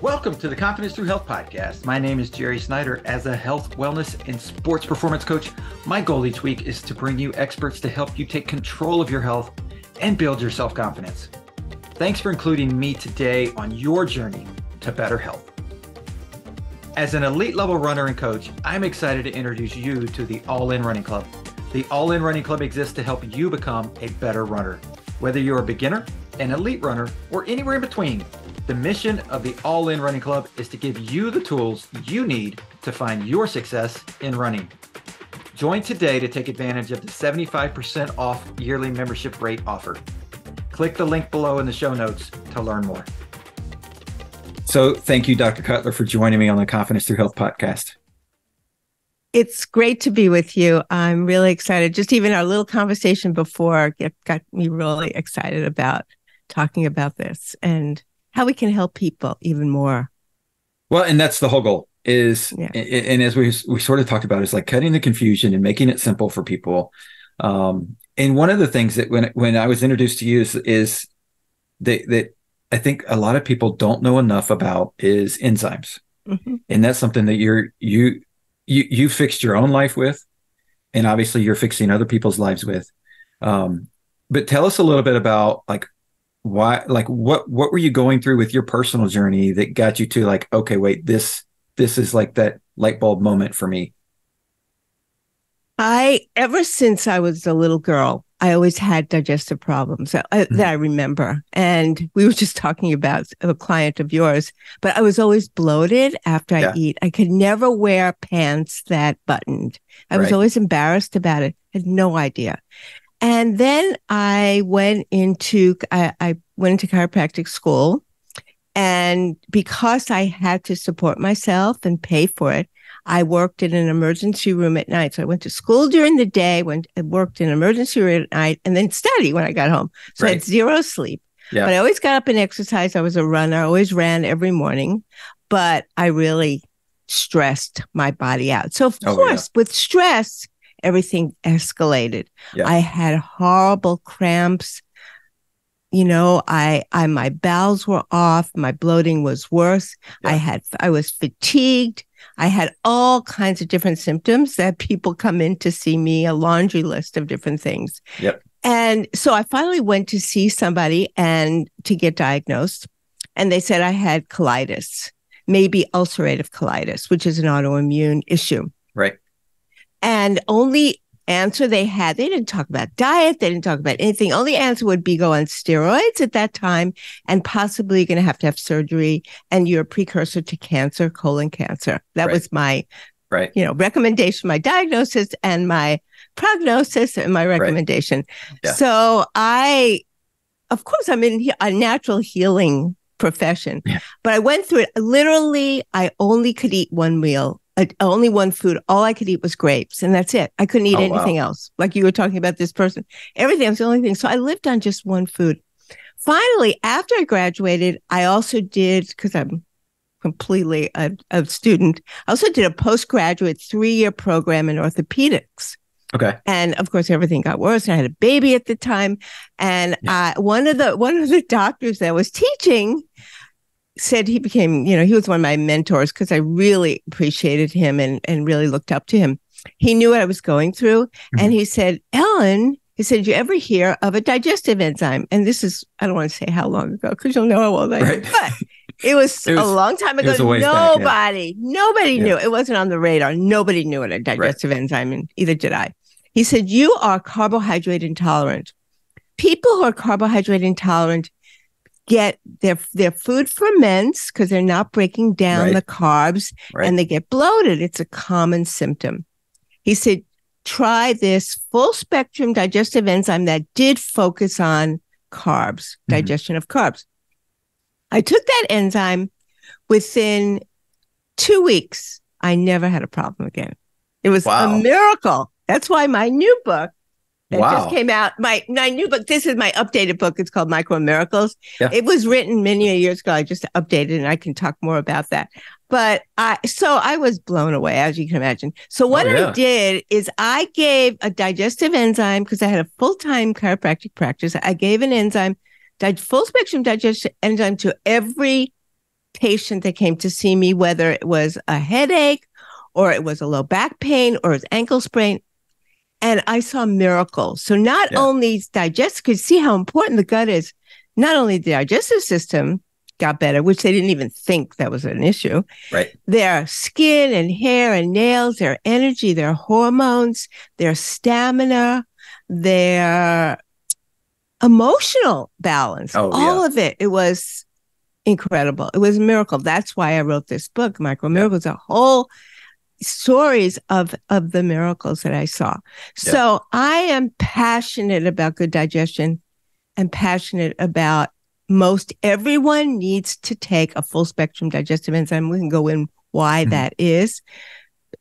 Welcome to the Confidence Through Health podcast. My name is Jerry Snyder. As a health, wellness, and sports performance coach, my goal each week is to bring you experts to help you take control of your health and build your self-confidence. Thanks for including me today on your journey to better health. As an elite level runner and coach, I'm excited to introduce you to the All In Running Club. The All In Running Club exists to help you become a better runner. Whether you're a beginner, an elite runner, or anywhere in between, the mission of the All In Running Club is to give you the tools you need to find your success in running. Join today to take advantage of the 75% off yearly membership rate offer. Click the link below in the show notes to learn more. So thank you, Dr. Cutler, for joining me on the Confidence Through Health podcast. It's great to be with you. I'm really excited. Just even our little conversation before got me really excited about talking about this and how we can help people even more. Well, and that's the whole goal is, and as we sort of talked about, is like cutting the confusion and making it simple for people. And one of the things that when I was introduced to you is that I think a lot of people don't know enough about is enzymes. Mm-hmm. And that's something that you fixed your own life with, and obviously you're fixing other people's lives with. But tell us a little bit about why, what were you going through with your personal journey that got you to okay, wait, this is like that light bulb moment for me. Ever since I was a little girl, I always had digestive problems that I remember. And we were just talking about a client of yours, but I was always bloated after I eat. I could never wear pants that buttoned. I was always embarrassed about it. I had no idea. And then I went into chiropractic school. And because I had to support myself and pay for it, I worked in an emergency room at night. So I went to school during the day, worked in an emergency room at night, and then study when I got home. So I had zero sleep. Yeah. But I always got up and exercised. I was a runner. I always ran every morning. But I really stressed my body out. So of course, with stress, everything escalated. Yeah. I had horrible cramps. My bowels were off. My bloating was worse. Yeah. I was fatigued. I had all kinds of different symptoms that people come in to see me, a laundry list of different things. Yep. And so I finally went to see somebody and to get diagnosed. And they said I had colitis, maybe ulcerative colitis, which is an autoimmune issue. Right. And only answer they didn't talk about diet. They didn't talk about anything. Only answer would be go on steroids at that time and possibly going to have surgery and you're a precursor to cancer, colon cancer. That was my, recommendation, my diagnosis and my prognosis and my recommendation. Right. Yeah. So of course, I'm in a natural healing profession, but I went through it. Literally, I only could eat one meal. Only one food. All I could eat was grapes, and that's it. I couldn't eat anything else. Like you were talking about this person. Everything was the only thing. So I lived on just one food. Finally, after I graduated, I also did, because I'm completely a student, I also did a postgraduate 3-year program in orthopedics. Okay. And of course, everything got worse. And I had a baby at the time. And one of the doctors that was teaching said he became, he was one of my mentors because I really appreciated him and really looked up to him. He knew what I was going through. Mm-hmm. And he said, Ellen, did you ever hear of a digestive enzyme? And this is, I don't want to say how long ago because you'll know how old I am. But it was a long time ago. Nobody knew. It wasn't on the radar. Nobody knew what a digestive enzyme, and either did I. He said, you are carbohydrate intolerant. People who are carbohydrate intolerant get their food ferments because they're not breaking down the carbs and they get bloated. It's a common symptom. He said, try this full spectrum digestive enzyme that did focus on carbs, digestion of carbs. I took that enzyme. Within 2 weeks, I never had a problem again. It was a miracle. That's why my new book that just came out, my new book, this is my updated book. It's called Micro Miracles. Yeah. It was written many years ago. I just updated it and I can talk more about that. But I was blown away, as you can imagine. So what I did is I gave a digestive enzyme because I had a full-time chiropractic practice. I gave an enzyme, full spectrum digestive enzyme to every patient that came to see me, whether it was a headache or it was a low back pain or it was ankle sprain. And I saw miracles. So not only digestive, because see how important the gut is, not only the digestive system got better, which they didn't even think that was an issue. Right. Their skin and hair and nails, their energy, their hormones, their stamina, their emotional balance, all of it. It was incredible. It was a miracle. That's why I wrote this book, Micro Miracles, a whole stories of the miracles that I saw. So I am passionate about good digestion and passionate about most everyone needs to take a full spectrum digestive enzyme. We can go in why that is.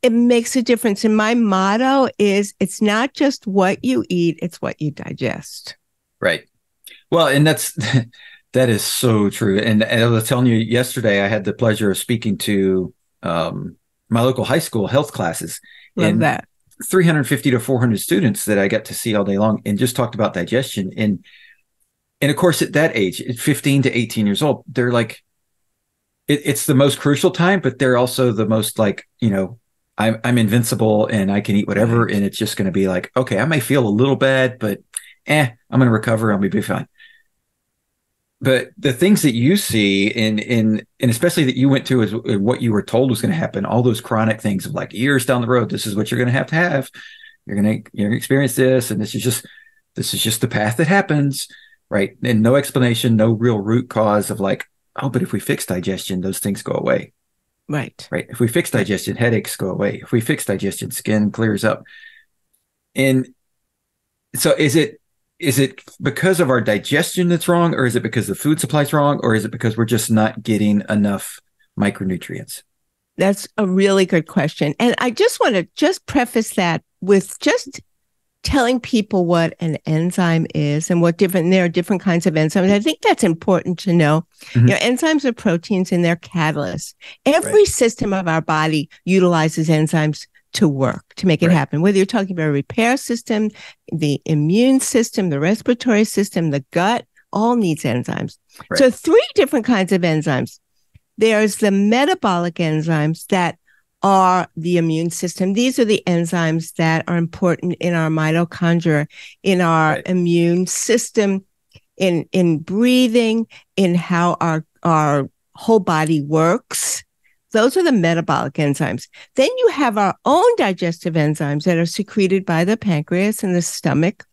It makes a difference. And my motto is it's not just what you eat, it's what you digest. Right. Well, and that is so true. And I was telling you yesterday, I had the pleasure of speaking to my local high school health classes. Love that. 350 to 400 students that I got to see all day long and just talked about digestion. And of course, at that age, at 15 to 18 years old, they're like, it's the most crucial time, but they're also the most like, I'm invincible and I can eat whatever. And it's just going to be like, okay, I may feel a little bad, but I'm going to recover. I'll be fine. But the things that you see and especially that you went to is what you were told was going to happen. All those chronic things of like years down the road, this is what you're going to have. You're going to experience this. And this is just the path that happens. Right. And no explanation, no real root cause of like, oh, but if we fix digestion, those things go away. Right. Right. If we fix digestion, headaches go away. If we fix digestion, skin clears up. And so is it because of our digestion that's wrong, or is it because the food supply is wrong, or is it because we're just not getting enough micronutrients? That's a really good question. And I just want to preface that with just telling people what an enzyme is and there are different kinds of enzymes. I think that's important to know. Enzymes are proteins and they're catalysts. Every system of our body utilizes enzymes to work, to make it happen. Whether you're talking about a repair system, the immune system, the respiratory system, the gut, all needs enzymes. Right. So 3 different kinds of enzymes. There's the metabolic enzymes that are the immune system. These are the enzymes that are important in our mitochondria, in our immune system, in breathing, in how our whole body works. Those are the metabolic enzymes. Then you have our own digestive enzymes that are secreted by the pancreas and the stomach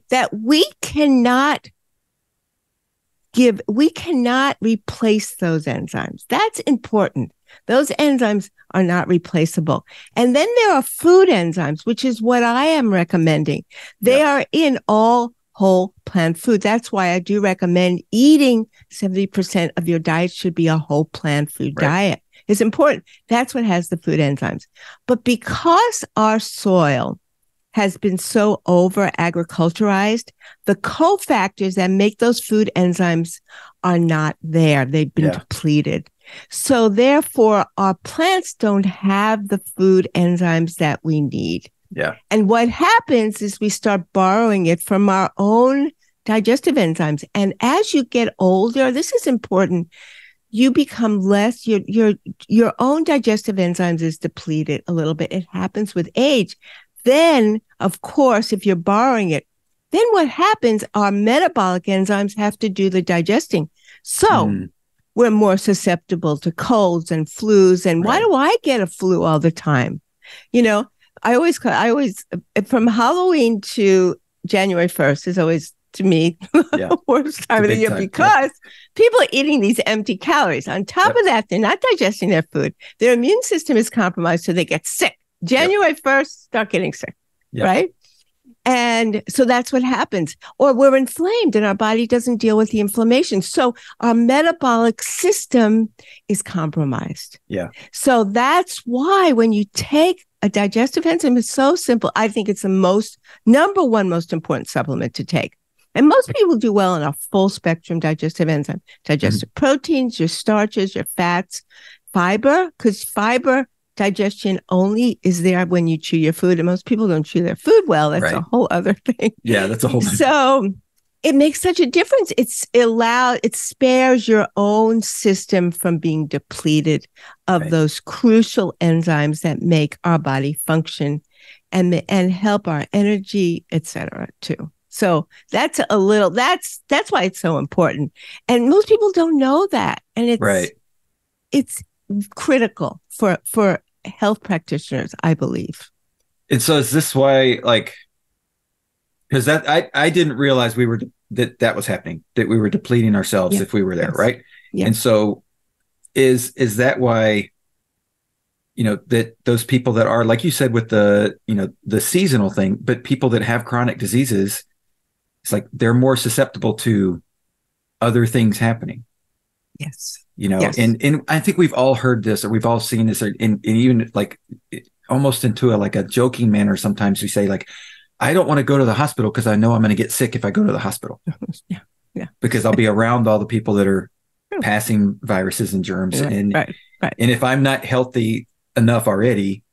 that we cannot replace those enzymes. That's important. Those enzymes are not replaceable. And then there are food enzymes, which is what I am recommending. They are in all whole plant food. That's why I do recommend eating 70% of your diet should be a whole plant food diet. It's important. That's what has the food enzymes. But because our soil has been so over agriculturized, the cofactors that make those food enzymes are not there. They've been depleted. So therefore, our plants don't have the food enzymes that we need. Yeah. And what happens is we start borrowing it from our own digestive enzymes. And as you get older, this is important, you become less, your own digestive enzymes is depleted a little bit. It happens with age. Then, of course, if you're borrowing it, then what happens, our metabolic enzymes have to do the digesting. So we're more susceptible to colds and flus. And why do I get a flu all the time? I always, from Halloween to January 1st is always, to me, the worst time of the year because people are eating these empty calories. On top of that, they're not digesting their food. Their immune system is compromised, so they get sick. January 1st, start getting sick, right? And so that's what happens. Or we're inflamed and our body doesn't deal with the inflammation. So our metabolic system is compromised. Yeah. So that's why when you take a digestive enzyme, it's so simple. I think it's the number one most important supplement to take. And most people do well on a full spectrum digestive enzyme, digestive proteins, your starches, your fats, fiber, because fiber digestion only is there when you chew your food. And most people don't chew their food well. That's a whole other thing. Yeah, that's a whole thing. So it makes such a difference. It spares your own system from being depleted of those crucial enzymes that make our body function and help our energy, et cetera, too. So that's why it's so important. And most people don't know that. And it's critical for health practitioners, I believe. And so is this why, like, because I didn't realize that was happening, that we were depleting ourselves if we were there, right? Yeah. And so is that why, that those people that are, like you said, with the seasonal thing, but people that have chronic diseases, it's like they're more susceptible to other things happening. Yes. And I think we've all heard this, or we've all seen this, and even like almost into a joking manner. Sometimes we say, like, I don't want to go to the hospital because I know I'm going to get sick if I go to the hospital. Yeah. Because I'll be around all the people that are passing viruses and germs. And if I'm not healthy enough already,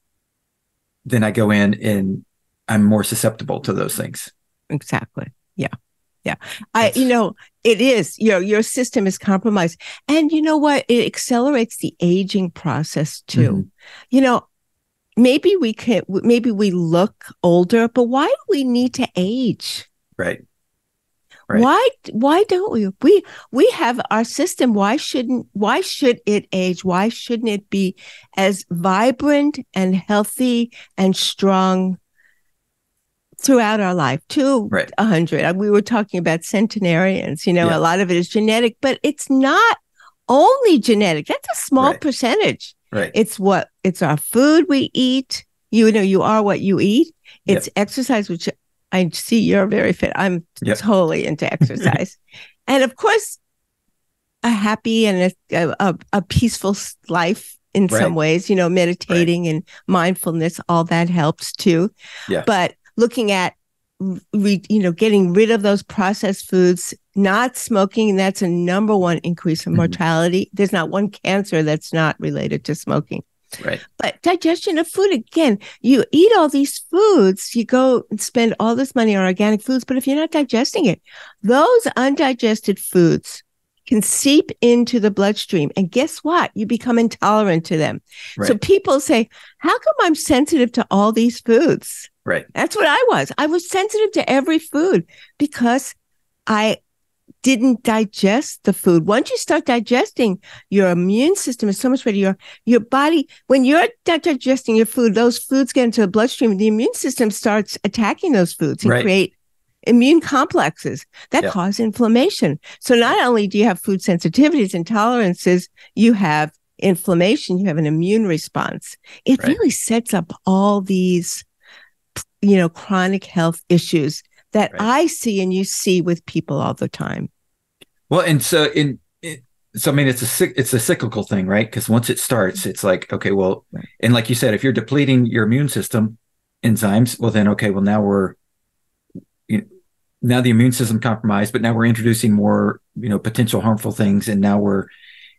then I go in and I'm more susceptible to those things. Exactly. Yeah. It is, your system is compromised. And you know what? It accelerates the aging process too. Mm-hmm. Maybe we look older, but why do we need to age? Right. Why don't we? We have our system. Why should it age? Why shouldn't it be as vibrant and healthy and strong throughout our life to 100? We were talking about centenarians, a lot of it is genetic, but it's not only genetic. That's a small percentage. Right. It's our food we eat. You are what you eat. It's exercise, which I see you're very fit. I'm totally into exercise. And of course, a happy and a peaceful life in some ways, meditating and mindfulness, all that helps too. Yeah. But looking at, getting rid of those processed foods, not smoking, that's a number one increase in mortality. Mm-hmm. There's not one cancer that's not related to smoking. Right. But digestion of food, again, you eat all these foods, you go and spend all this money on organic foods, but if you're not digesting it, those undigested foods can seep into the bloodstream. And guess what? You become intolerant to them. Right. So people say, how come I'm sensitive to all these foods? Right. That's what I was. I was sensitive to every food because I didn't digest the food. Once you start digesting, your immune system is so much better. Your body, when you're not digesting your food, those foods get into the bloodstream. The immune system starts attacking those foods and create immune complexes that cause inflammation. So not only do you have food sensitivities, intolerances, you have inflammation, you have an immune response. It really sets up all these, chronic health issues that I see and you see with people all the time. Well, and so I mean, it's a cyclical thing, right? Because once it starts, it's like, okay, well, and like you said, if you're depleting your immune system enzymes, well, then, okay, well, now now the immune system compromised, but now we're introducing more, potential harmful things. And now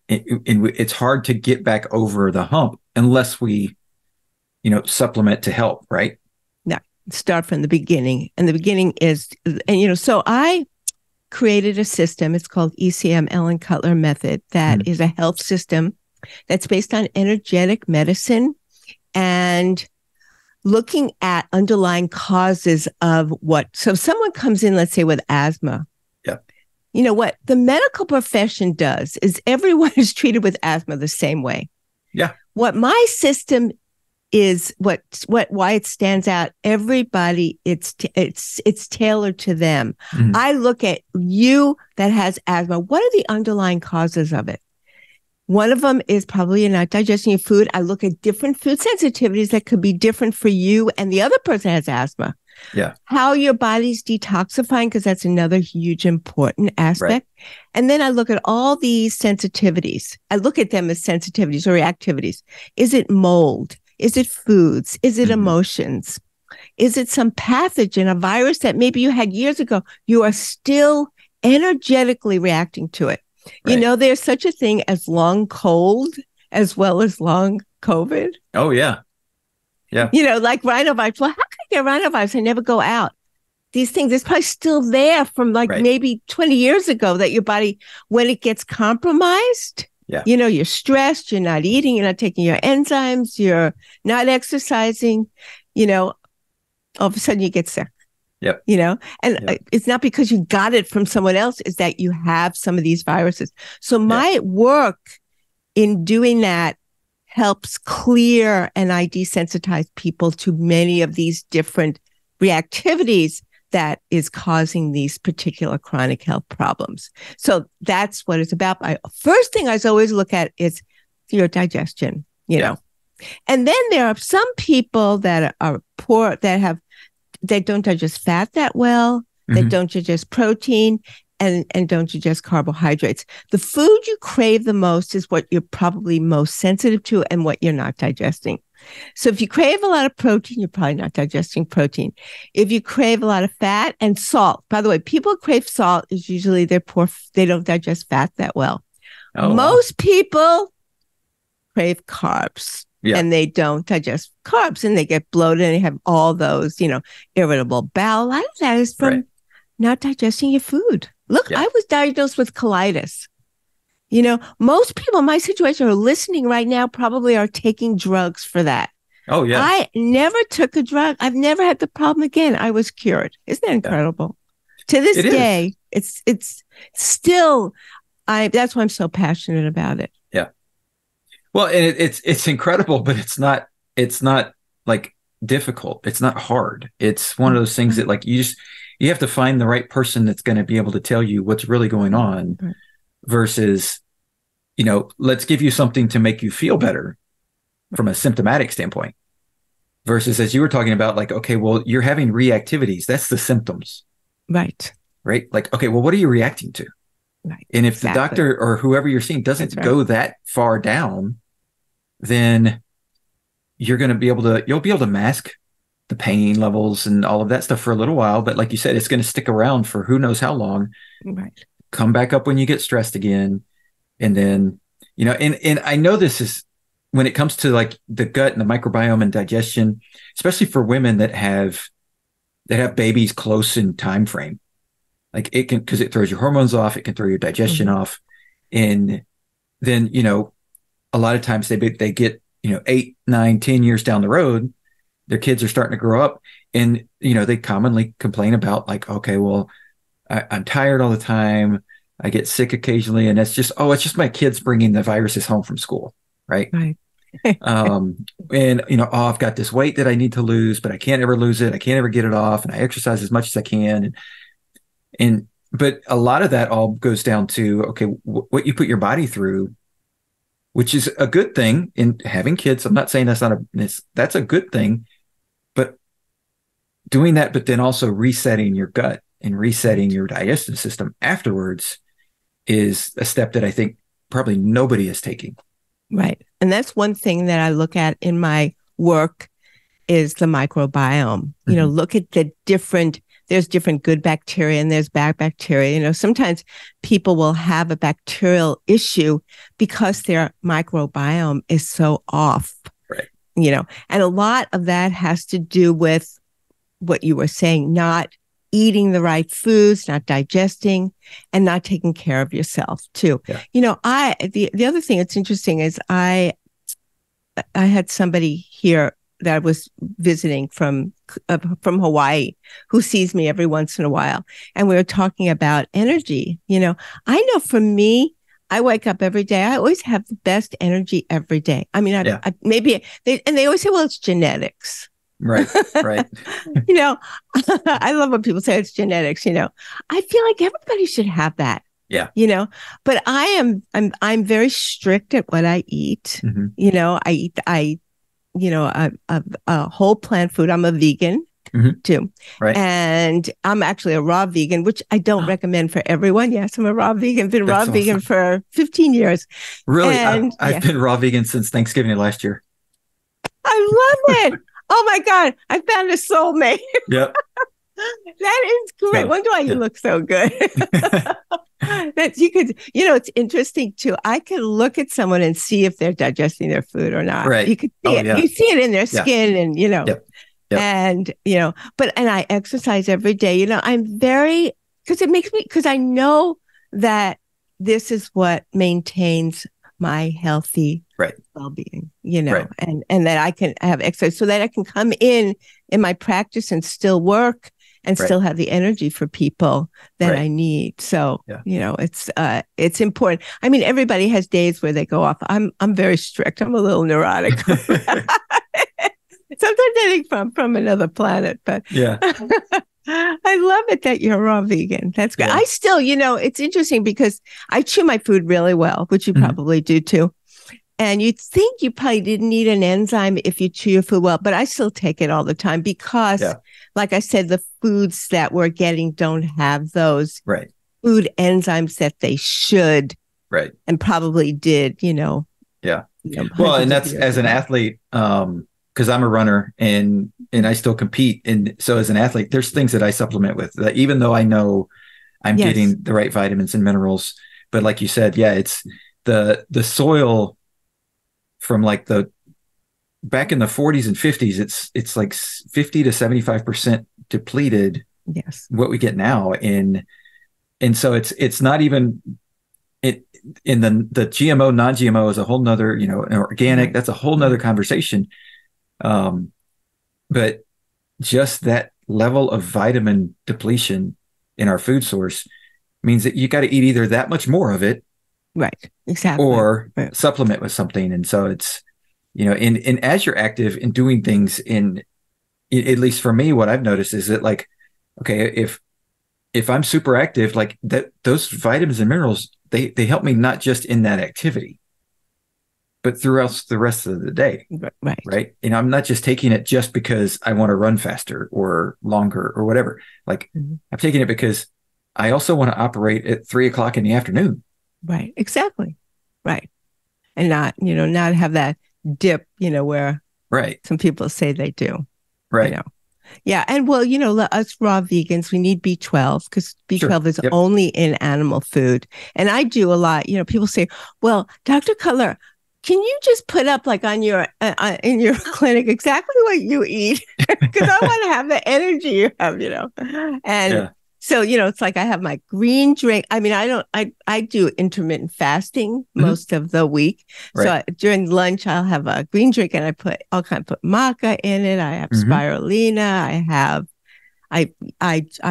it's hard to get back over the hump unless we, supplement to help, right? Start from the beginning. And the beginning is, so I created a system. It's called ECM Ellen Cutler method. That is a health system that's based on energetic medicine and looking at underlying causes of so someone comes in, let's say with asthma. Yeah. What the medical profession does is everyone is treated with asthma the same way. Yeah. What my system is why it stands out. Everybody, it's tailored to them. Mm-hmm. I look at you that has asthma. What are the underlying causes of it? One of them is probably you're not digesting your food. I look at different food sensitivities that could be different for you and the other person has asthma. Yeah. How your body's detoxifying, because that's another huge important aspect. Right. And then I look at all these sensitivities. I look at them as sensitivities or reactivities. Is it mold? Is it foods? Is it emotions? Is it some pathogen, a virus that maybe you had years ago? You are still energetically reacting to it. Right. There's such a thing as long cold as well as long COVID. Oh, yeah. Yeah. Like rhinovirus. Well, how can I get rhinovirus? I never go out. these things, it's probably still there from like Right. maybe 20 years ago, that your body, when it gets compromised, Yeah. you're stressed, you're not eating, you're not taking your enzymes, you're not exercising, all of a sudden you get sick. Yep. And Yep. it's not because you got it from someone else, it's that you have some of these viruses. So my work in doing that helps clear, and I desensitize people to many of these different reactivities that is causing these particular chronic health problems. So that's what it's about. First thing I always look at is your digestion, know. And then there are some people that are poor, they don't digest fat that well, they don't digest protein, and don't digest carbohydrates. The food you crave the most is what you're probably most sensitive to and what you're not digesting. So if you crave a lot of protein, you're probably not digesting protein. If you crave a lot of fat and salt, by the way, people who crave salt is usually they're poor, they don't digest fat that well. Most people crave carbs. And they don't digest carbs, and they get bloated, and they have all those, irritable bowel. A lot of that is from not digesting your food. Look, I was diagnosed with colitis. Most people in my situation who are listening right now probably are taking drugs for that. Oh, yeah. I never took a drug. I've never had the problem again. I was cured. Isn't that incredible? To this day, it's still, that's why I'm so passionate about it. Yeah. Well, and it's incredible, but it's not like difficult. It's not hard. It's one of those things that like you have to find the right person that's going to be able to tell you what's really going on versus, let's give you something to make you feel better from a symptomatic standpoint versus, as you were talking about, like, okay, well, you're having reactivities. That's the symptoms. Right. Like, okay, well, what are you reacting to? Right. And if the doctor or whoever you're seeing doesn't go that far down, then you'll be able to mask the pain levels and all of that stuff for a little while. But like you said, it's going to stick around for who knows how long. Right. Come back up when you get stressed again. And then, and I know this is when it comes to like the gut and the microbiome and digestion, especially for women that have babies close in time frame. Like it can, because it throws your hormones off, it can throw your digestion off. And then, a lot of times they get, 8, 9, 10 years down the road, their kids are starting to grow up, and, they commonly complain about like, okay, well, I'm tired all the time. I get sick occasionally. And it's just my kids bringing the viruses home from school. Right. Right. And, I've got this weight that I need to lose, but I can't ever lose it. I can't ever get it off. And I exercise as much as I can. But a lot of that all goes down to, okay, what you put your body through, which is a good thing in having kids. I'm not saying that's a good thing, but doing that, but then also resetting your gut and resetting your digestive system afterwards is a step that I think probably nobody is taking. Right. And that's one thing that I look at in my work is the microbiome. Look at there's different good bacteria and there's bad bacteria. Sometimes people will have a bacterial issue because their microbiome is so off. Right. And a lot of that has to do with what you were saying, not eating the right foods, not digesting, and not taking care of yourself too. Yeah. The other thing that's interesting is I had somebody here that I was visiting from Hawaii who sees me every once in a while. And we were talking about energy. I know for me, I wake up every day. I always have the best energy every day. I mean, they always say, well, it's genetics. Right. Right. I love when people say it's genetics, I feel like everybody should have that. Yeah. But I'm very strict at what I eat. I eat, a whole plant food. I'm a vegan too. Right. And I'm actually a raw vegan, which I don't recommend for everyone. Yes, I'm a raw vegan. Been raw vegan for 15 years. Really? And, I've been raw vegan since Thanksgiving of last year. I love it. Oh my God. I found a soulmate. Yep. That is great. Wonder why you look so good. That you could, it's interesting too. I can look at someone and see if they're digesting their food or not. Right. You could see it. Yeah. You see it in their skin and, Yep. Yep. And, and I exercise every day. Because I know that this is what maintains my healthy well-being, and that I can have exercise so that I can come in my practice and still work and still have the energy for people that I need. So, it's important. I mean, everybody has days where they go off. I'm very strict. I'm a little neurotic. Sometimes I think from another planet, but yeah. I love it that you're raw vegan. That's great. Yeah. I still, it's interesting because I chew my food really well, which you probably do too. And you'd think you probably didn't need an enzyme if you chew your food well, but I still take it all the time because, like I said, the foods that we're getting don't have those food enzymes that they should, and probably did, Yeah. Well, and that's as an athlete, because I'm a runner and I still compete, and so as an athlete, there's things that I supplement with, that even though I know I'm getting the right vitamins and minerals, but like you said, it's the soil. From like back in the 40s and 50s, it's like 50 to 75% depleted. Yes. What we get now. And so it's not even it in the GMO, non-GMO is a whole nother, an organic, that's a whole nother conversation. But just that level of vitamin depletion in our food source means that you got to eat either that much more of it, right, exactly, or supplement with something. And so it's, and as you're active in doing things at least for me, what I've noticed is that, like, okay, if I'm super active, like that, those vitamins and minerals, they help me not just in that activity, but throughout the rest of the day. Right. I'm not just taking it just because I want to run faster or longer or whatever. Like I'm taking it because I also want to operate at 3:00 in the afternoon. Right. Exactly. Right. And not have that dip, where some people say they do. Right. Yeah. And well, us raw vegans, we need B12 because B12 is only in animal food. And I do a lot, people say, well, Dr. Cutler, can you just put up like on your, in your clinic exactly what you eat? Because I want to have the energy you have, and so, it's like I have my green drink. I mean, I do intermittent fasting most of the week. So during lunch, I'll have a green drink and I put maca in it. I have spirulina. I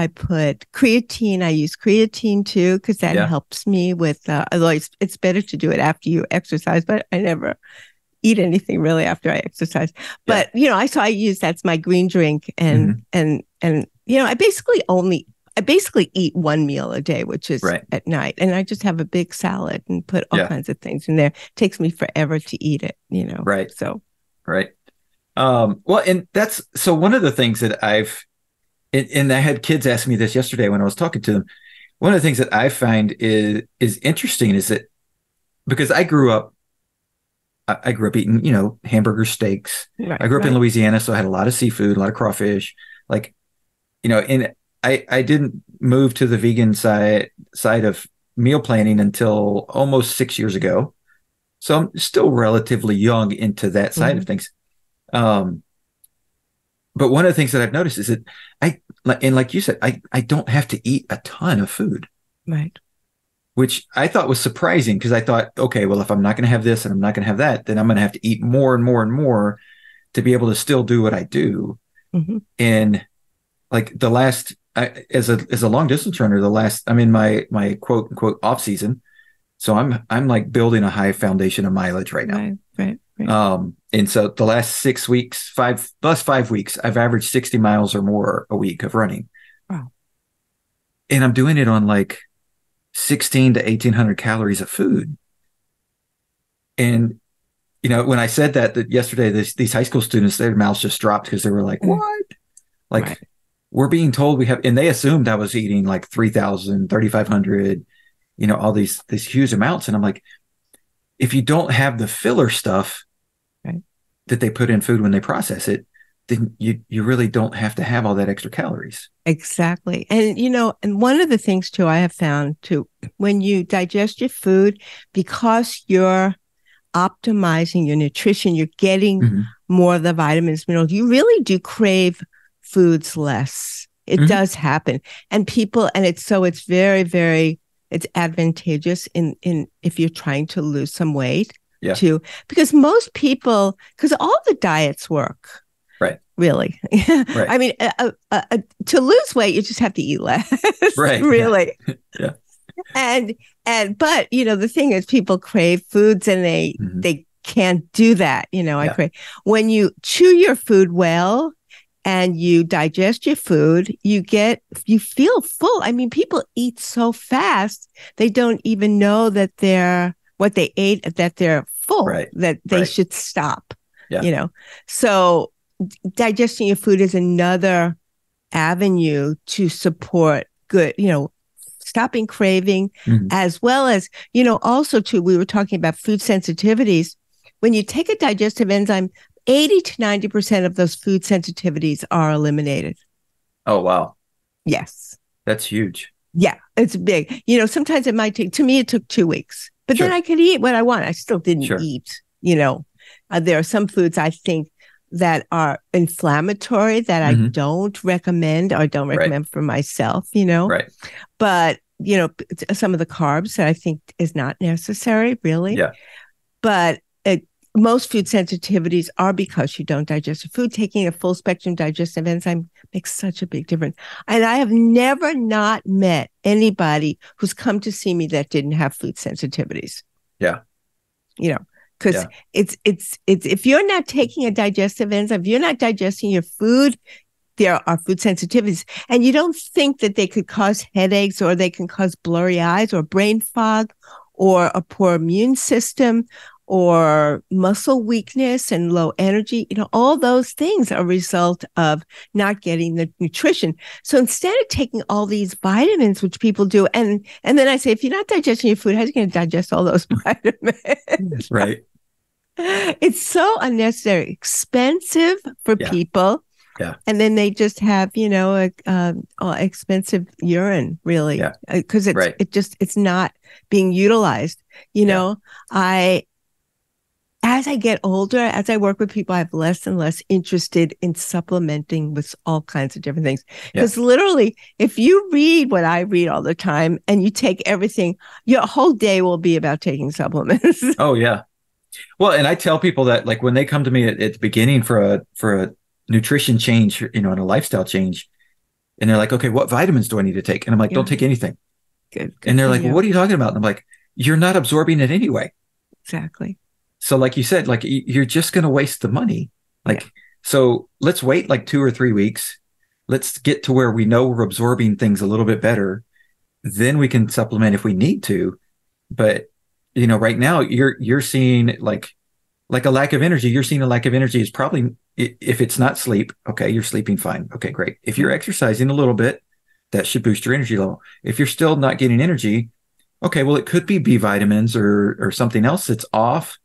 put creatine. I use creatine too, because that helps me with, although it's better to do it after you exercise, but I never eat anything really after I exercise. But, I use, that's my green drink. And I basically eat one meal a day, which is at night. And I just have a big salad and put all kinds of things in there. It takes me forever to eat it, Right. So. Right. Well, and that's, so one of the things that and I had kids ask me this yesterday when I was talking to them. One of the things that I find is interesting is that, because I grew up eating, hamburger steaks. I grew up in Louisiana, so I had a lot of seafood, a lot of crawfish, like, and I didn't move to the vegan side of meal planning until almost 6 years ago. So I'm still relatively young into that side of things. But one of the things that I've noticed is that like you said, I don't have to eat a ton of food. Right. Which I thought was surprising, because I thought, okay, well, if I'm not going to have this and I'm not going to have that, then I'm going to have to eat more and more and more to be able to still do what I do. And like the last, as a long distance runner, I'm in my quote unquote off season. So I'm like building a high foundation of mileage right now. Right. And so the last 5 weeks, I've averaged 60 miles or more a week of running. Wow. And I'm doing it on like 16 to 1800 calories of food. And, when I said that yesterday, these high school students, their mouths just dropped, because they were like, what? Like, we're being told we have, and they assumed I was eating like 3,000, 3,500, all these huge amounts. And I'm like, if you don't have the filler stuff that they put in food when they process it, then you really don't have to have all that extra calories. Exactly. And, and one of the things too, I have found too, when you digest your food, because you're optimizing your nutrition, you're getting Mm-hmm. more of the vitamins, minerals. You really do crave foods less. It does happen. And it's very, very, it's advantageous in if you're trying to lose some weight too, because most people, because all the diets work. Right. Really. Right. I mean, to lose weight, you just have to eat less. Right. Really. Yeah. But the thing is, people crave foods and they can't do that. I crave when you chew your food well and you digest your food, you feel full. I mean, people eat so fast, they don't even know that what they ate, that they're full, that they should stop, So digesting your food is another avenue to support good, stopping craving, as well as, also too, we were talking about food sensitivities. When you take a digestive enzyme, 80 to 90% of those food sensitivities are eliminated. Oh, wow. Yes. That's huge. Yeah, it's big. Sometimes to me, it took 2 weeks, but then I could eat what I want. I still didn't eat, there are some foods I think that are inflammatory that I don't recommend or don't recommend for myself, Right. But, some of the carbs that I think is not necessary, really. Yeah. But most food sensitivities are because you don't digest your food. Taking a full spectrum digestive enzyme makes such a big difference. And I have never not met anybody who's come to see me that didn't have food sensitivities. Yeah. Because it's if you're not taking a digestive enzyme, if you're not digesting your food, there are food sensitivities. And you don't think that they could cause headaches or they can cause blurry eyes or brain fog or a poor immune system or muscle weakness and low energy. All those things are a result of not getting the nutrition. So instead of taking all these vitamins, which people do, and then I say, if you're not digesting your food, how are you going to digest all those vitamins? Right. It's so unnecessary, expensive for people. Yeah. And then they just have, expensive urine, really, because it's not being utilized. As I get older, as I work with people, I'm less and less interested in supplementing with all kinds of different things. Because literally, if you read what I read all the time and you take everything, your whole day will be about taking supplements. Oh, yeah. Well, and I tell people that, like, when they come to me at the beginning for a nutrition change, and a lifestyle change, and they're like, okay, what vitamins do I need to take? And I'm like, don't take anything. Good. And they're like, well, what are you talking about? And I'm like, you're not absorbing it anyway. Exactly. So like you said, like, you're just going to waste the money. So let's wait like 2 or 3 weeks. Let's get to where we know we're absorbing things a little bit better. Then we can supplement if we need to. But, right now you're seeing like a lack of energy. You're seeing a lack of energy is probably, if it's not sleep, okay, you're sleeping fine. Okay, great. If you're exercising a little bit, that should boost your energy level. If you're still not getting energy, okay, well, it could be B vitamins or something else that's off.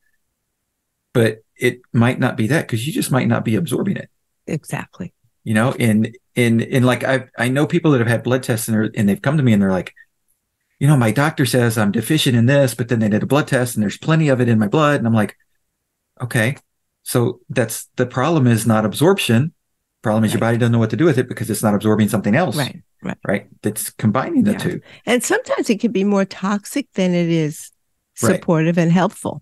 But it might not be that, because you just might not be absorbing it. Exactly. And like I know people that have had blood tests and they've come to me and they're like, my doctor says I'm deficient in this, but then they did a blood test and there's plenty of it in my blood. And I'm like, okay, so that's the problem, is not absorption. Problem is your body doesn't know what to do with it because it's not absorbing something else. Right. That's combining the two. And sometimes it can be more toxic than it is supportive and helpful.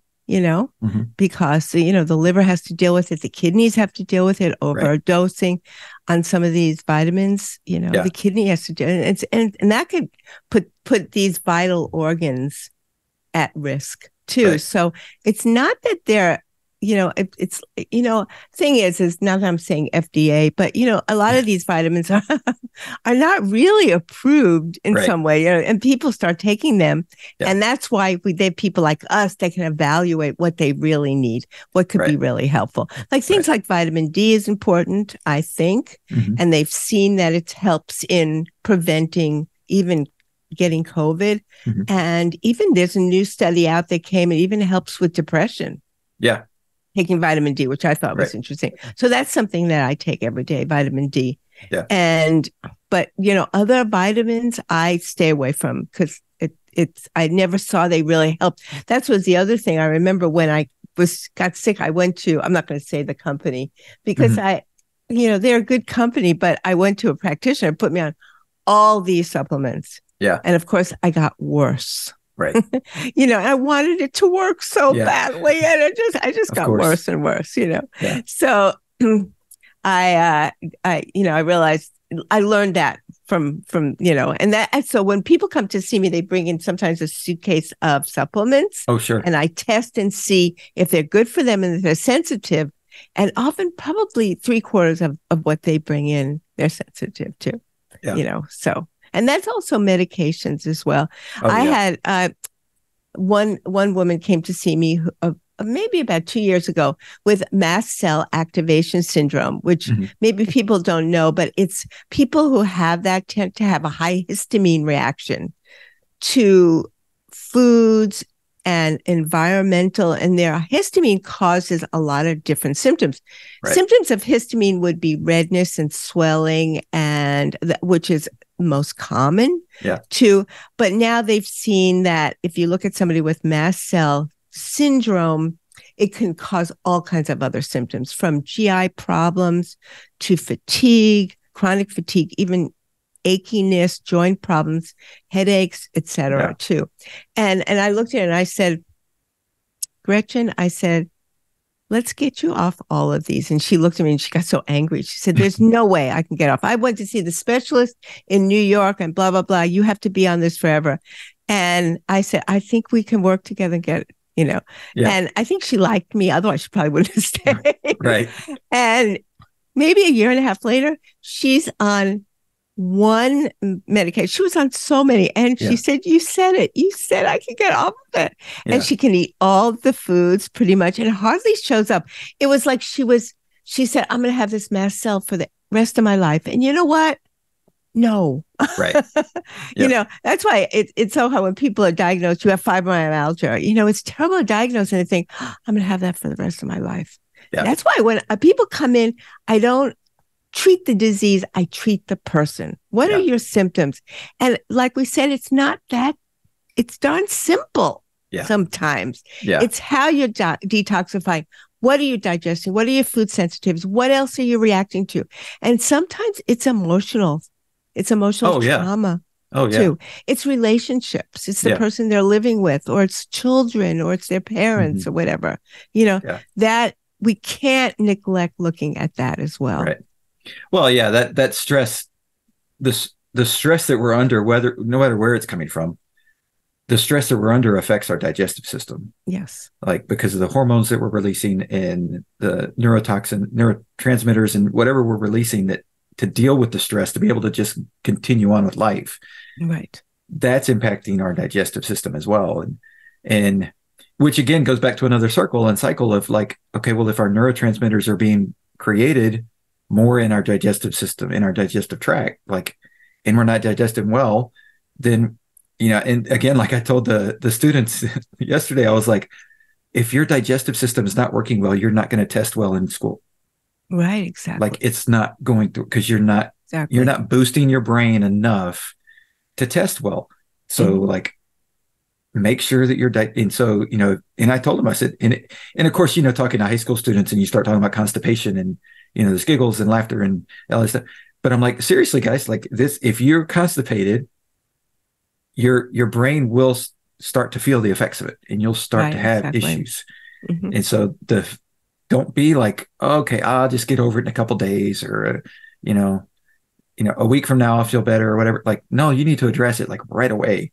Because, the liver has to deal with it. The kidneys have to deal with it, overdosing on some of these vitamins, the kidney has to do it. And that could put these vital organs at risk too. Right. So it's not that they're, it's, thing is not that I'm saying FDA, but, a lot of these vitamins are not really approved in some way, and people start taking them. Yeah. And that's why they have people like us that can evaluate what they really need, what could be really helpful. Like things like vitamin D is important, I think. And they've seen that it helps in preventing even getting COVID. And even there's a new study out that came, it even helps with depression. Yeah. Taking vitamin D, which I thought was interesting. So that's something that I take every day, vitamin D. Yeah. But other vitamins I stay away from because I never saw they really helped. That was the other thing. I remember when I got sick, I went to, I'm not going to say the company because they're a good company, but I went to a practitioner, put me on all these supplements. Yeah. And of course I got worse. Right. I wanted it to work so badly, and I just got worse and worse, Yeah. So I realized I learned that from and so when people come to see me, they bring in sometimes a suitcase of supplements. Oh, sure. And I test and see if they're good for them and if they're sensitive. And often probably 3/4 of what they bring in, they're sensitive to, so. And that's also medications as well. I had one woman came to see me maybe about 2 years ago with mast cell activation syndrome, which maybe people don't know, but it's people who have that tend to have a high histamine reaction to foods and environmental, and their histamine causes a lot of different symptoms. Right. Symptoms of histamine would be redness and swelling, and which is most common too. But now they've seen that if you look at somebody with mast cell syndrome, it can cause all kinds of other symptoms, from GI problems to fatigue, chronic fatigue, even achiness, joint problems, headaches, etc. too. And I looked at it and I said, Gretchen, I said, let's get you off all of these. And she looked at me and she got so angry. She said, there's no way I can get off. I went to see the specialist in New York and blah, blah, blah. You have to be on this forever. And I said, I think we can work together and get, and I think she liked me. Otherwise, she probably wouldn't have stayed. Right. And maybe a year and a half later, she's on one medication. She was on so many. And she said, you said it. You said I can get off of it. Yeah. And she can eat all the foods pretty much and hardly shows up. It was like she said, I'm going to have this mast cell for the rest of my life. And you know what? No. Right. That's why it's so hard when people are diagnosed, you have fibromyalgia. It's terrible to diagnose and they think, I'm going to have that for the rest of my life. Yeah. That's why when people come in, I don't treat the disease, I treat the person. What are your symptoms? And like we said, it's not that, it's darn simple sometimes. Yeah. It's how you're detoxifying. What are you digesting? What are your food sensitivities? What else are you reacting to? And sometimes it's emotional. It's emotional trauma too. It's relationships. It's the person they're living with, or it's children, or it's their parents or whatever. That we can't neglect looking at that as well. Right. Well, that stress, the stress that we're under, no matter where it's coming from, the stress that we're under affects our digestive system. Yes. Like because of the hormones that we're releasing and the neurotransmitters and whatever we're releasing that to deal with the stress, to be able to just continue on with life. Right. That's impacting our digestive system as well. And which again goes back to another circle and cycle of like, okay, well, if our neurotransmitters are being created more in our digestive system, in our digestive tract, and we're not digesting well, then, and again, like I told the students yesterday, I was like, if your digestive system is not working well, you're not going to test well in school. Right. Exactly. Like it's not going to, because you're not boosting your brain enough to test well. So make sure that you're, and so, and I told them, I said, and of course, talking to high school students and you start talking about constipation and, there's giggles and laughter and all that stuff. But I'm like, seriously, guys, like this, if you're constipated, your brain will start to feel the effects of it and you'll start to have issues. And so don't be like, okay, I'll just get over it in a couple of days or, a week from now, I'll feel better or whatever. Like, no, you need to address it like right away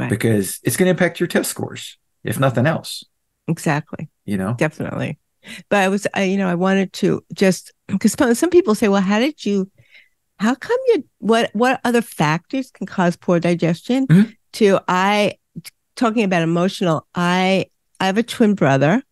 because it's going to impact your test scores, if nothing else. Exactly. Definitely. But I wanted to just, because some people say, well, how come what other factors can cause poor digestion? Talking about emotional, I have a twin brother,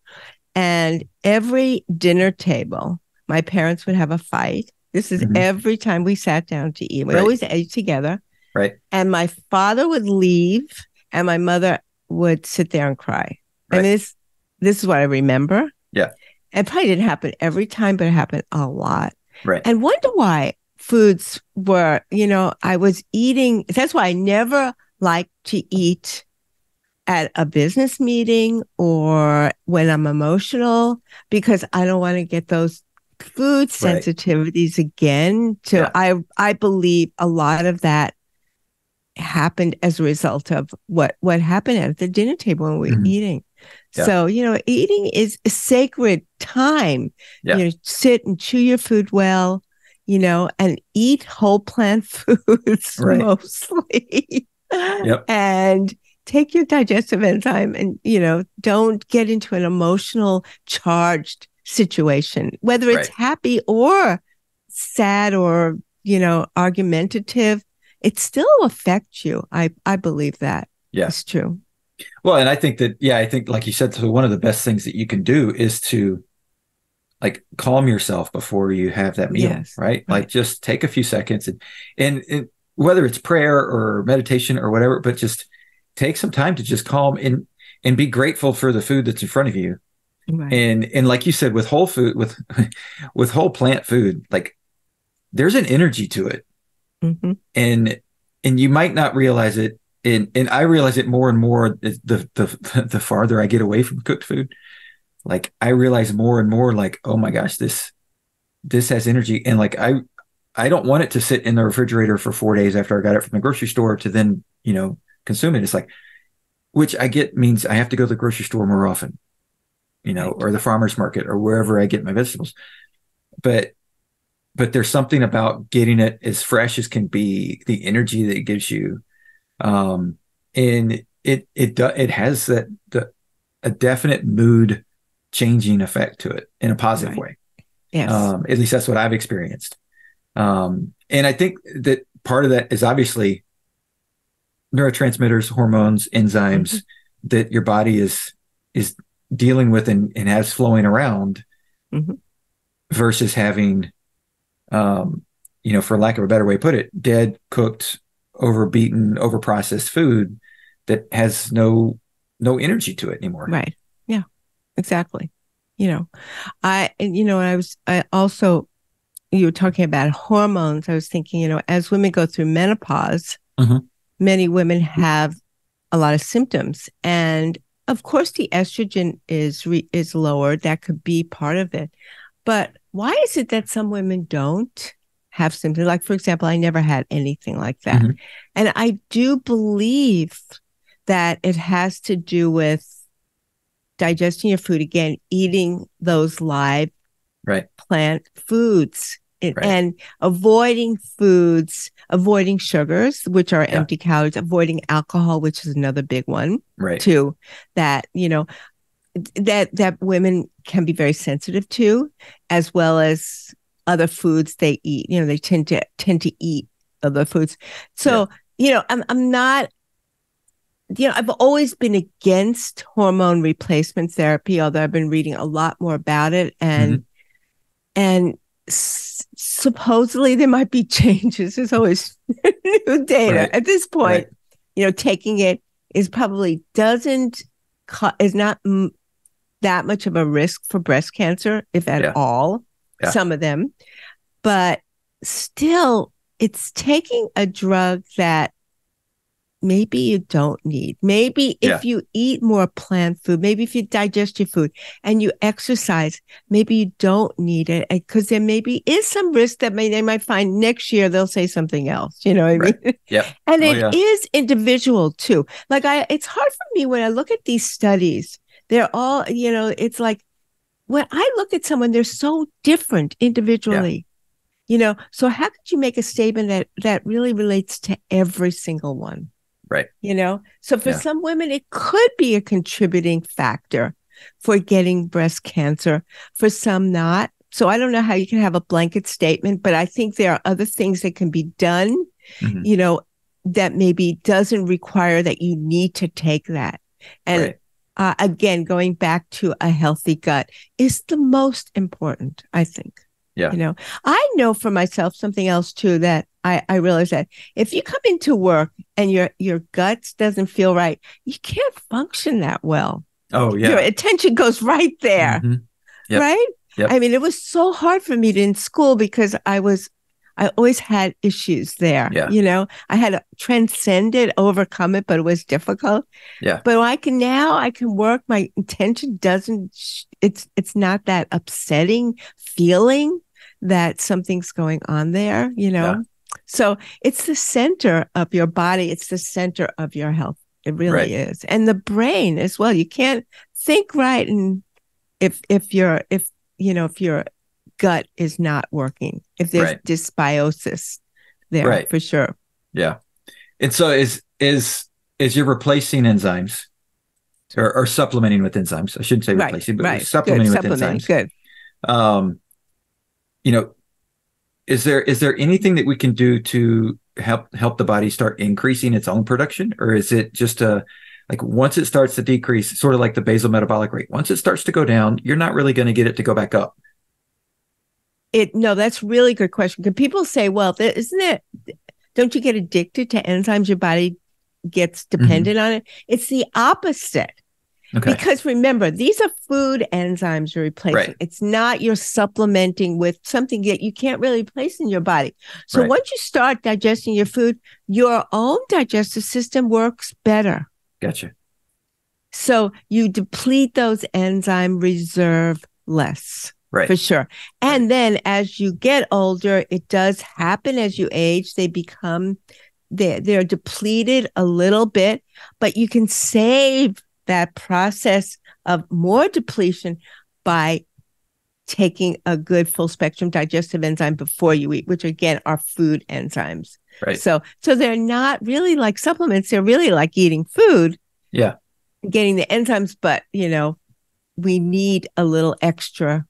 and every dinner table, my parents would have a fight. This is every time we sat down to eat. We always ate together. Right. And my father would leave and my mother would sit there and cry. Right. I mean, this is what I remember. Yeah. It probably didn't happen every time, but it happened a lot. Right. And wonder why foods were, I was eating. That's why I never liked to eat at a business meeting or when I'm emotional, because I don't want to get those food sensitivities again. So I believe a lot of that happened as a result of what happened at the dinner table when we were eating. Yeah. So, eating is a sacred time. Yeah. Sit and chew your food well, and eat whole plant foods mostly. Yep. And take your digestive enzyme and, don't get into an emotional charged situation, whether it's happy or sad or, argumentative, it still affects you. I believe that. Yeah. It's true. Well, and I think that, I think like you said, so one of the best things that you can do is to like calm yourself before you have that meal, right? Like just take a few seconds and whether it's prayer or meditation or whatever, but just take some time to just calm and be grateful for the food that's in front of you. Right. And like you said, with whole food, with whole plant food, like there's an energy to it. Mm-hmm. And you might not realize it. And I realize it more and more the farther I get away from cooked food. Like I realize more and more like, oh my gosh, this has energy. And like, I don't want it to sit in the refrigerator for 4 days after I got it from the grocery store to then, consume it. It's like, which I get means I have to go to the grocery store more often, or the farmer's market or wherever I get my vegetables. But there's something about getting it as fresh as can be, the energy that it gives you. And it has a definite mood changing effect to it in a positive way. Yes. At least that's what I've experienced. And I think that part of that is obviously neurotransmitters, hormones, enzymes that your body is dealing with and has flowing around versus having, for lack of a better way to put it, dead, cooked, overbeaten, overprocessed food that has no energy to it anymore. Right. Yeah, exactly. I also, you were talking about hormones. I was thinking, as women go through menopause, many women have a lot of symptoms. And of course, the estrogen is lower. That could be part of it. But why is it that some women don't have symptoms? Like, for example, I never had anything like that. And I do believe that it has to do with digesting your food, again, eating those live plant foods and avoiding sugars, which are empty calories, avoiding alcohol, which is another big one too, that, that women can be very sensitive to, as well as other foods they eat. They tend to eat other foods. So, I'm not, I've always been against hormone replacement therapy, although I've been reading a lot more about it. And, supposedly there might be changes. There's always new data at this point. Taking it is probably is not that much of a risk for breast cancer, if at all, some of them. But still, it's taking a drug that maybe you don't need. Maybe if you eat more plant food, maybe if you digest your food and you exercise, maybe you don't need it, because there maybe is some risk that they might find next year they'll say something else. You know what I mean? Yeah. And it is individual too. Like it's hard for me when I look at these studies. They're all, it's like when I look at someone, they're so different individually. So how could you make a statement that really relates to every single one? Right. So for some women, it could be a contributing factor for getting breast cancer. For some, not. So I don't know how you can have a blanket statement, but I think there are other things that can be done, that maybe doesn't require that you need to take that. And again, going back to a healthy gut is the most important, I think. Yeah. I know for myself something else too, that I realize that if you come into work and your guts doesn't feel right, you can't function that well. Oh, yeah. Your attention goes right there. Right? Yep. I mean, it was so hard for me in school because I was I always had issues there. Yeah. I had to transcend it, overcome it, but it was difficult. Yeah. But I can work. My intention it's not that upsetting feeling that something's going on there, Yeah. So it's the center of your body. It's the center of your health. It really is. And the brain as well. You can't think right. And if your gut is not working, if there's dysbiosis there, for sure. Yeah. And so is you're replacing enzymes or supplementing with enzymes. I shouldn't say replacing, but supplementing with enzymes. Good. Is there anything that we can do to help the body start increasing its own production? Or is it just once it starts to decrease, sort of like the basal metabolic rate, once it starts to go down, you're not really going to get it to go back up? No, that's a really good question. Because people say, well, don't you get addicted to enzymes? Your body gets dependent on it. It's the opposite. Okay. Because remember, these are food enzymes you're replacing. Right. It's not you're supplementing with something that you can't really place in your body. So once you start digesting your food, your own digestive system works better. Gotcha. So you deplete those enzyme reserve less. Right. For sure. And then as you get older, it does happen as you age. They become, they're depleted a little bit, but you can save that process of more depletion by taking a good full spectrum digestive enzyme before you eat, which again are food enzymes. Right. So they're not really like supplements. They're really like eating food. Yeah. Getting the enzymes, but we need a little extra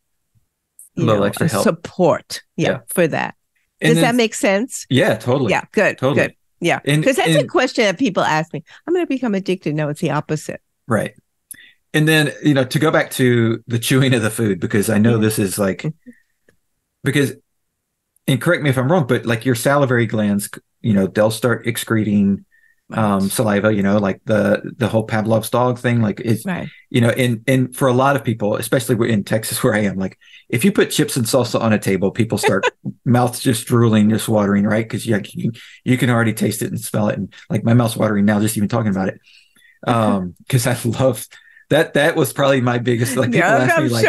extra help. Support. For that. Does that make sense? Yeah, totally. Yeah, good. Totally. Good. Yeah. Because that's a question that people ask me. I'm going to become addicted. No, it's the opposite. Right. And then, to go back to the chewing of the food, because I know this is and correct me if I'm wrong, but like your salivary glands, they'll start excreting saliva, like the whole Pavlov's dog thing, like it's, and for a lot of people, especially in Texas where I am, like if you put chips and salsa on a table, people start mouths just drooling, just watering, right? Because you can already taste it and smell it. And like my mouth's watering now, just even talking about it. Because I love that. That was probably my biggest, like people ask me like,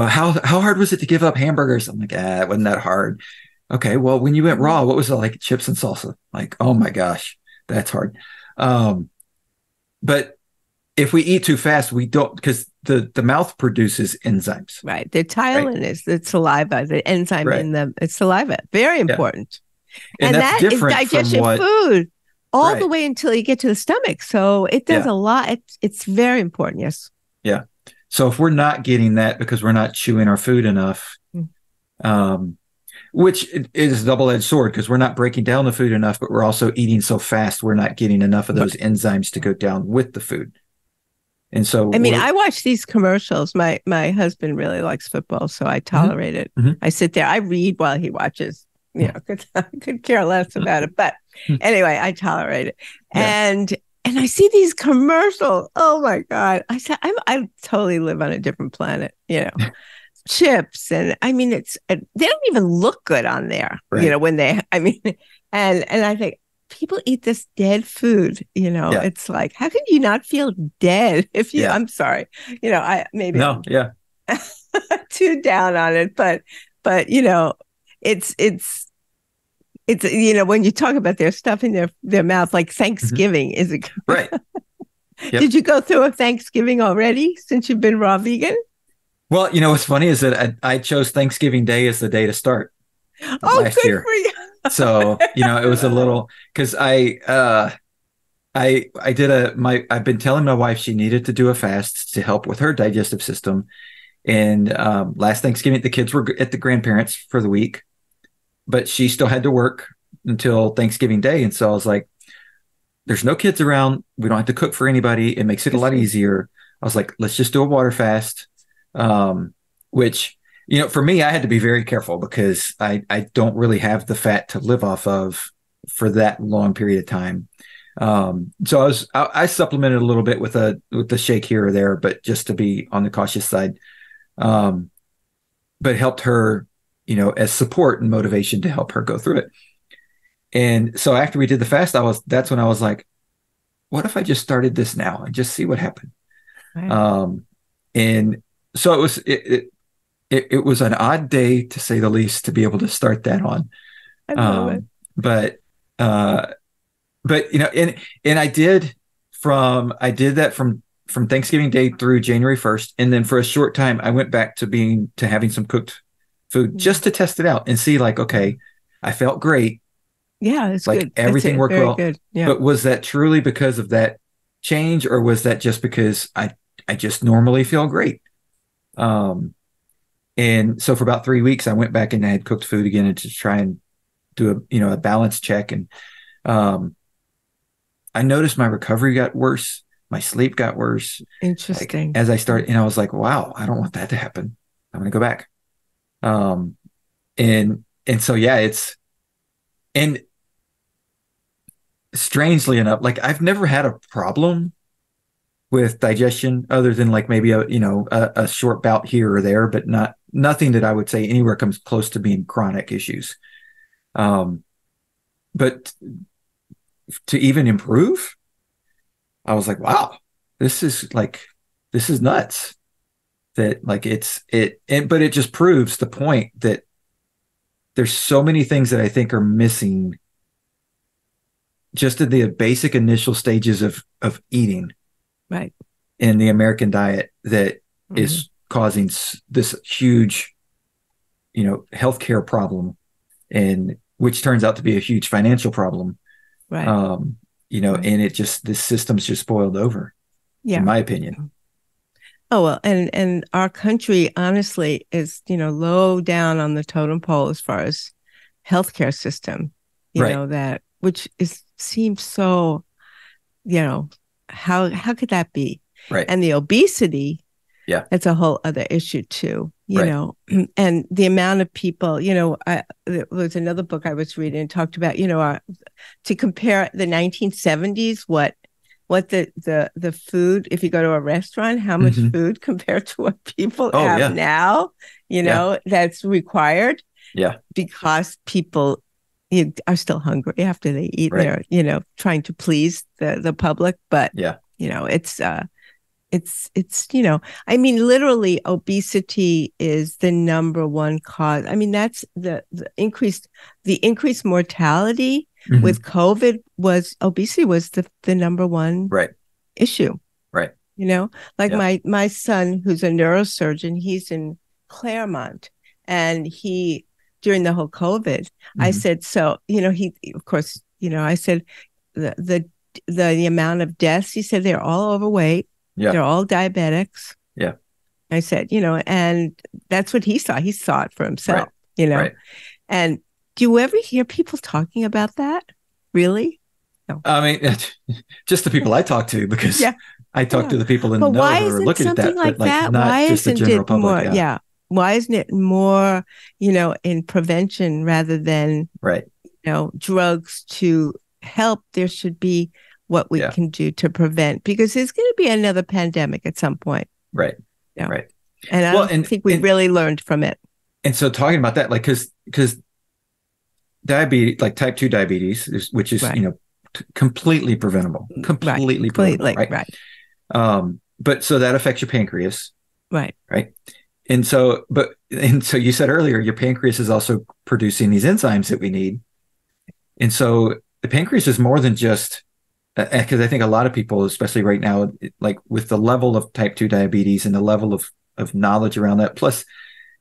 how hard was it to give up hamburgers? I'm like, it wasn't that hard. Okay. Well, when you went raw, what was it like? Chips and salsa? Like, oh my gosh. That's hard. But if we eat too fast, we don't, because the mouth produces enzymes. Right. The ptyalin is the saliva, the enzyme in it's saliva. Very important. Yeah. And that's that is different digestion from food all the way until you get to the stomach. So it does a lot. It's very important. Yes. Yeah. So if we're not getting that because we're not chewing our food enough, which is a double-edged sword because we're not breaking down the food enough, but we're also eating so fast, we're not getting enough of those enzymes to go down with the food. And so, I watch these commercials. My husband really likes football, so I tolerate it. I sit there, I read while he watches, because I could care less about it. But anyway, I tolerate it. And I see these commercials. Oh my God. I totally live on a different planet, chips. And they don't even look good on there, when and I think people eat this dead food, it's like, how can you not feel dead if you, I'm sorry, I maybe too down on it, but it's when you talk about their stuff in their mouth, like Thanksgiving is it right. Yep. Did you go through a Thanksgiving already since you've been raw vegan? Well, what's funny is that I chose Thanksgiving Day as the day to start last year. For you. So, it was a little, because I've been telling my wife she needed to do a fast to help with her digestive system. And last Thanksgiving, the kids were at the grandparents for the week, but she still had to work until Thanksgiving Day. And so I was like, there's no kids around. We don't have to cook for anybody. It makes it a lot easier. I was like, let's just do a water fast. Which, for me, I had to be very careful because I don't really have the fat to live off of for that long period of time. So I supplemented a little bit with the shake here or there, but just to be on the cautious side, but helped her as support and motivation to help her go through it. And so after we did the fast, that's when I was like, what if I just started this now and just see what happened? Right. And so it was an odd day, to say the least, to be able to start that on. I love it. But and I did that from Thanksgiving Day through January 1st. And then for a short time, I went back to having some cooked food just to test it out and see, like, okay, I felt great. Yeah, it's like good. Everything worked well. Good. Yeah. But was that truly because of that change, or was that just because I just normally feel great? And so for about 3 weeks, I went back and I had cooked food again and to try and do a balance check. And I noticed my recovery got worse. My sleep got worse. Interesting. As I started, and I was like, wow, I don't want that to happen. I'm going to go back. And so, yeah, and strangely enough, like, I've never had a problem with digestion other than like maybe a short bout here or there, but nothing that I would say anywhere comes close to being chronic issues. But to even improve, I was like, wow, this is nuts. That, like, but it just proves the point that there's so many things that I think are missing just in the basic initial stages of eating, right, in the American diet that is causing this huge, healthcare problem, and which turns out to be a huge financial problem. Right. And this system's just boiled over, in my opinion. Oh, well, and our country, honestly, is, low down on the totem pole as far as healthcare system, which seems so, how could that be? Right. And the obesity, that's a whole other issue too, and the amount of people, there was another book I was reading and talked about, to compare the 1970s, what the food, if you go to a restaurant, how much food compared to what people have now, that's required. Yeah. Because people are still hungry after they eat. Right. They're, trying to please the public. But, it's I mean, literally, obesity is the number one cause. I mean, that's the increased mortality with COVID obesity was the number one issue. Right. My son, who's a neurosurgeon, he's in Claremont, and during the whole COVID, I said, so, he, of course, I said the amount of deaths, he said, they're all overweight. Yeah. They're all diabetics. Yeah. I said, and that's what he saw. He saw it for himself, Right. And do you ever hear people talking about that? Really? No. I mean, just the people I talk to, because I talk to the people in the know who are looking at that, like but that? Not why just the general public. More, why isn't it more, in prevention rather than, drugs to help? There should be what we can do to prevent, because there's going to be another pandemic at some point. Right. Right. And I don't think we really learned from it. And so talking about that, like, because diabetes, like type 2 diabetes, which is, completely preventable, completely preventable. Right. But so that affects your pancreas. Right. Right. And so you said earlier, your pancreas is also producing these enzymes that we need. And so the pancreas is more than just, because I think a lot of people, especially right now, like with the level of type 2 diabetes and the level of knowledge around that, plus,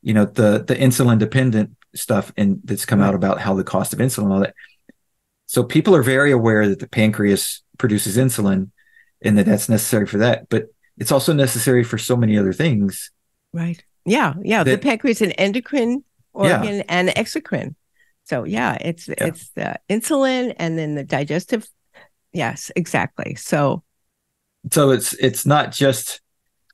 the insulin dependent stuff that's come out about how the cost of insulin and all that. So people are very aware that the pancreas produces insulin and that's necessary for that, but it's also necessary for so many other things. Right. Yeah. Yeah. The pancreas is an endocrine organ and exocrine. So it's the insulin and then the digestive. Yes, exactly. So it's not just,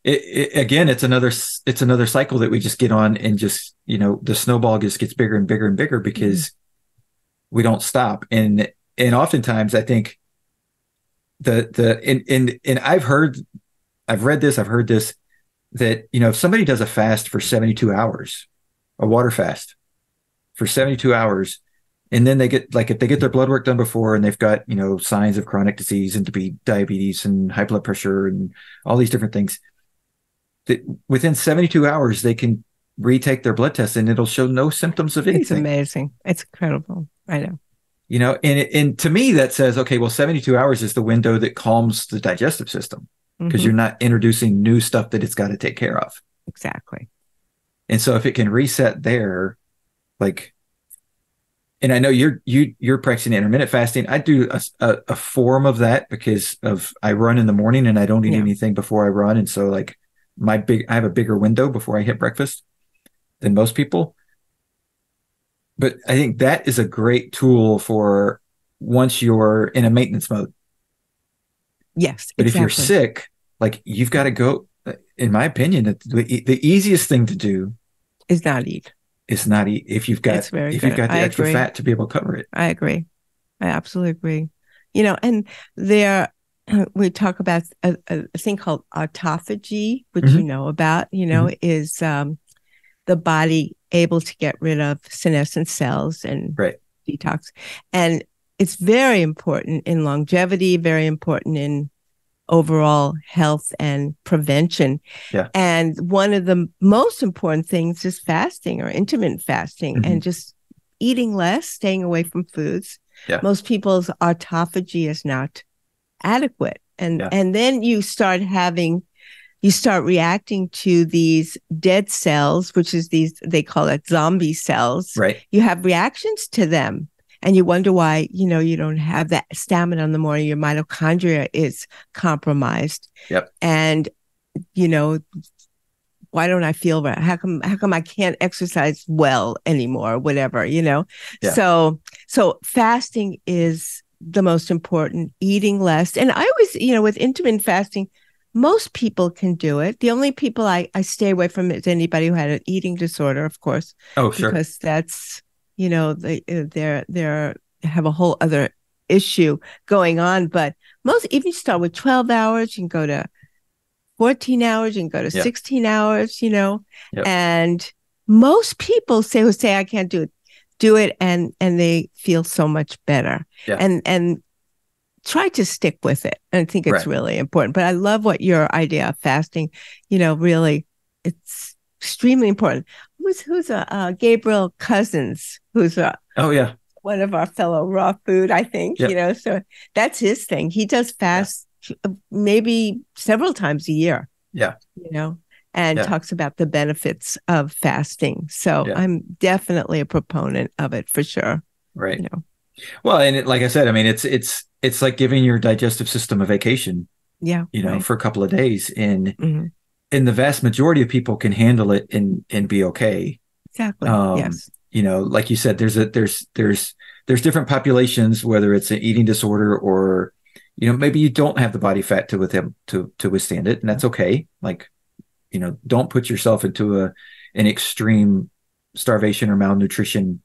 again, it's another cycle that we just get on, and just, the snowball just gets bigger and bigger and bigger because we don't stop. And oftentimes I think and I've read this, that, if somebody does a fast for 72 hours, a water fast, for 72 hours. And then they get, like, if they get their blood work done before and they've got, signs of chronic disease and to be diabetes and high blood pressure and all these different things, that within 72 hours, they can retake their blood test and it'll show no symptoms of anything. It's amazing. It's incredible. I know. And to me, that says, okay, well, 72 hours is the window that calms the digestive system because you're not introducing new stuff that it's got to take care of. Exactly. And so if it can reset there, like, and I know you're practicing intermittent fasting. I do a form of that because I run in the morning and I don't eat anything before I run. And so like I have a bigger window before I hit breakfast than most people. But I think that is a great tool for once you're in a maintenance mode. Yes. But if you're sick, like you've got to go, in my opinion, the easiest thing to do is not eat. If you've got the extra fat to be able to cover it. I agree. I absolutely agree. And we talk about a thing called autophagy, which you know about, is the body able to get rid of senescent cells and detox. And it's very important in longevity, very important in overall health and prevention. Yeah. And one of the most important things is fasting or intermittent fasting and just eating less, staying away from foods. Yeah. Most people's autophagy is not adequate. And then you start reacting to these dead cells, which is they call it zombie cells. Right. You have reactions to them. And you wonder why, you don't have that stamina in the morning. Your mitochondria is compromised. Yep. And, why don't I feel right? How come I can't exercise well anymore? Whatever, Yeah. So fasting is the most important, eating less. And I always, with intermittent fasting, most people can do it. The only people I stay away from is anybody who had an eating disorder, of course. Oh, sure. Because that's, they have a whole other issue going on. But if you start with 12 hours, you can go to 14 hours, you can go to 16 hours, and most people who say I can't do it and they feel so much better and try to stick with it. And I think it's really important. But I love what your idea of fasting, really, it's extremely important. Who's Gabriel Cousins, who's one of our fellow raw food, I think, so that's his thing. He does fast maybe several times a year. Yeah. And talks about the benefits of fasting. So I'm definitely a proponent of it for sure. Right. Well, and like I said, I mean, it's like giving your digestive system a vacation. Yeah. For a couple of days. And the vast majority of people can handle it and be okay. Exactly. Yes. Like you said, there's different populations, whether it's an eating disorder or, maybe you don't have the body fat to withstand it, and that's okay. Like, don't put yourself into an extreme starvation or malnutrition,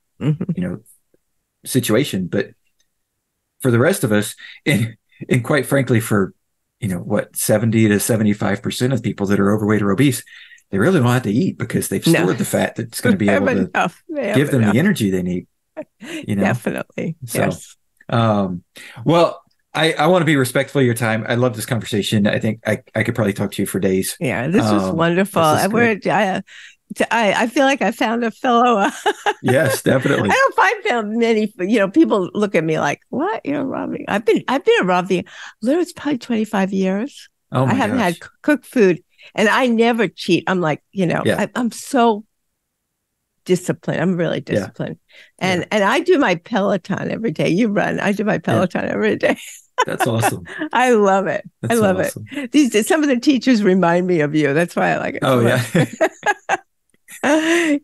situation. But for the rest of us, and quite frankly, for 70 to 75% of people that are overweight or obese, they really don't have to eat because they've stored the fat that's going to be able to give them the energy they need. Definitely. So, yes. Well, I want to be respectful of your time. I love this conversation. I think I could probably talk to you for days. Yeah, this was wonderful. I feel like I found a fellow. Yes, definitely. I don't find many. People look at me like, "What? You're raw vegan?" I've been a raw vegan. Literally, it's probably 25 years. Oh my I haven't had cooked food, and I never cheat. I'm like, I'm so disciplined. I'm really disciplined, and I do my Peloton every day. You run. I do my Peloton every day. That's awesome. I love it. I love it. Some of the teachers remind me of you. That's why I like it. Oh, yeah.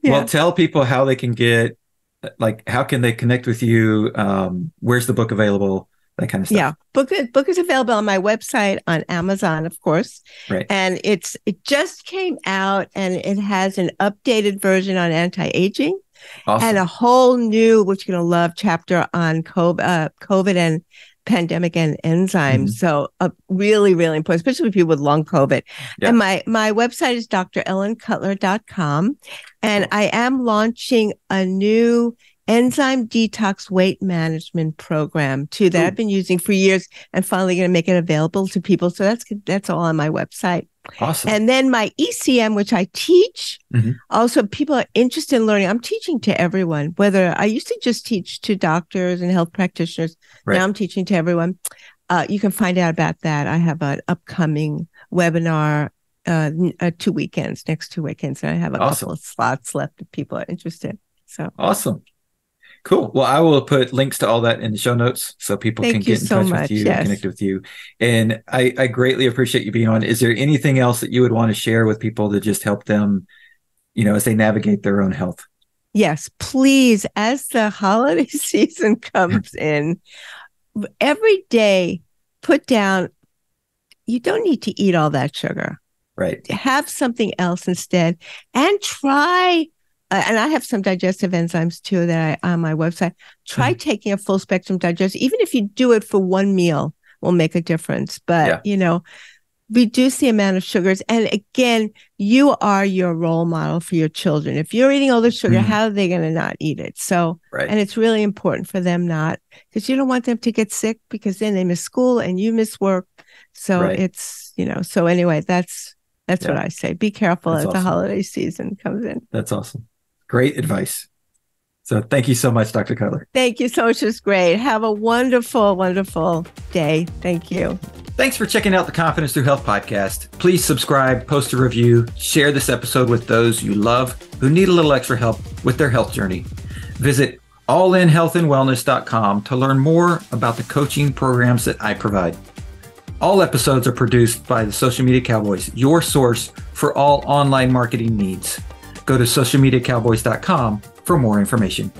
Well, tell people how they can how can they connect with you? Where's the book available? That kind of stuff. Yeah. Book is available on my website, on Amazon, of course. Right. And it just came out, and it has an updated version on anti-aging. Awesome. And a whole new, which you're going to love, chapter on COVID and pandemic and enzymes. So really, really important, especially with people with long COVID. Yeah. And my website is drellencutler.com. And I am launching a new enzyme detox weight management program too that I've been using for years and finally going to make it available to people. So that's all on my website. Awesome. And then my ECM, which I teach, also people are interested in learning. I'm teaching to everyone, whether I used to just teach to doctors and health practitioners. Right. Now I'm teaching to everyone. You can find out about that. I have an upcoming webinar next 2 weekends, and I have a couple of slots left if people are interested. So awesome. Cool. Well, I will put links to all that in the show notes so people can get in touch with you and connect with you. And I greatly appreciate you being on. Is there anything else that you would want to share with people to just help them, as they navigate their own health? Yes, please. As the holiday season comes in, every day, put down, you don't need to eat all that sugar. Right. Have something else instead and try. And I have some digestive enzymes too that on my website. Try taking a full spectrum digestive. Even if you do it for one meal, will make a difference. But, reduce the amount of sugars. And again, you are your role model for your children. If you're eating all the sugar, how are they going to not eat it? So, and it's really important for them not, because you don't want them to get sick because then they miss school and you miss work. So it's, so anyway, that's what I say. Be careful as the holiday season comes in. That's awesome. Great advice. So thank you so much, Dr. Cutler. Thank you so much. It's great. Have a wonderful, wonderful day. Thank you. Thanks for checking out the Confidence Through Health podcast. Please subscribe, post a review, share this episode with those you love who need a little extra help with their health journey. Visit allinhealthandwellness.com to learn more about the coaching programs that I provide. All episodes are produced by the Social Media Cowboys, your source for all online marketing needs. Go to socialmediacowboys.com for more information.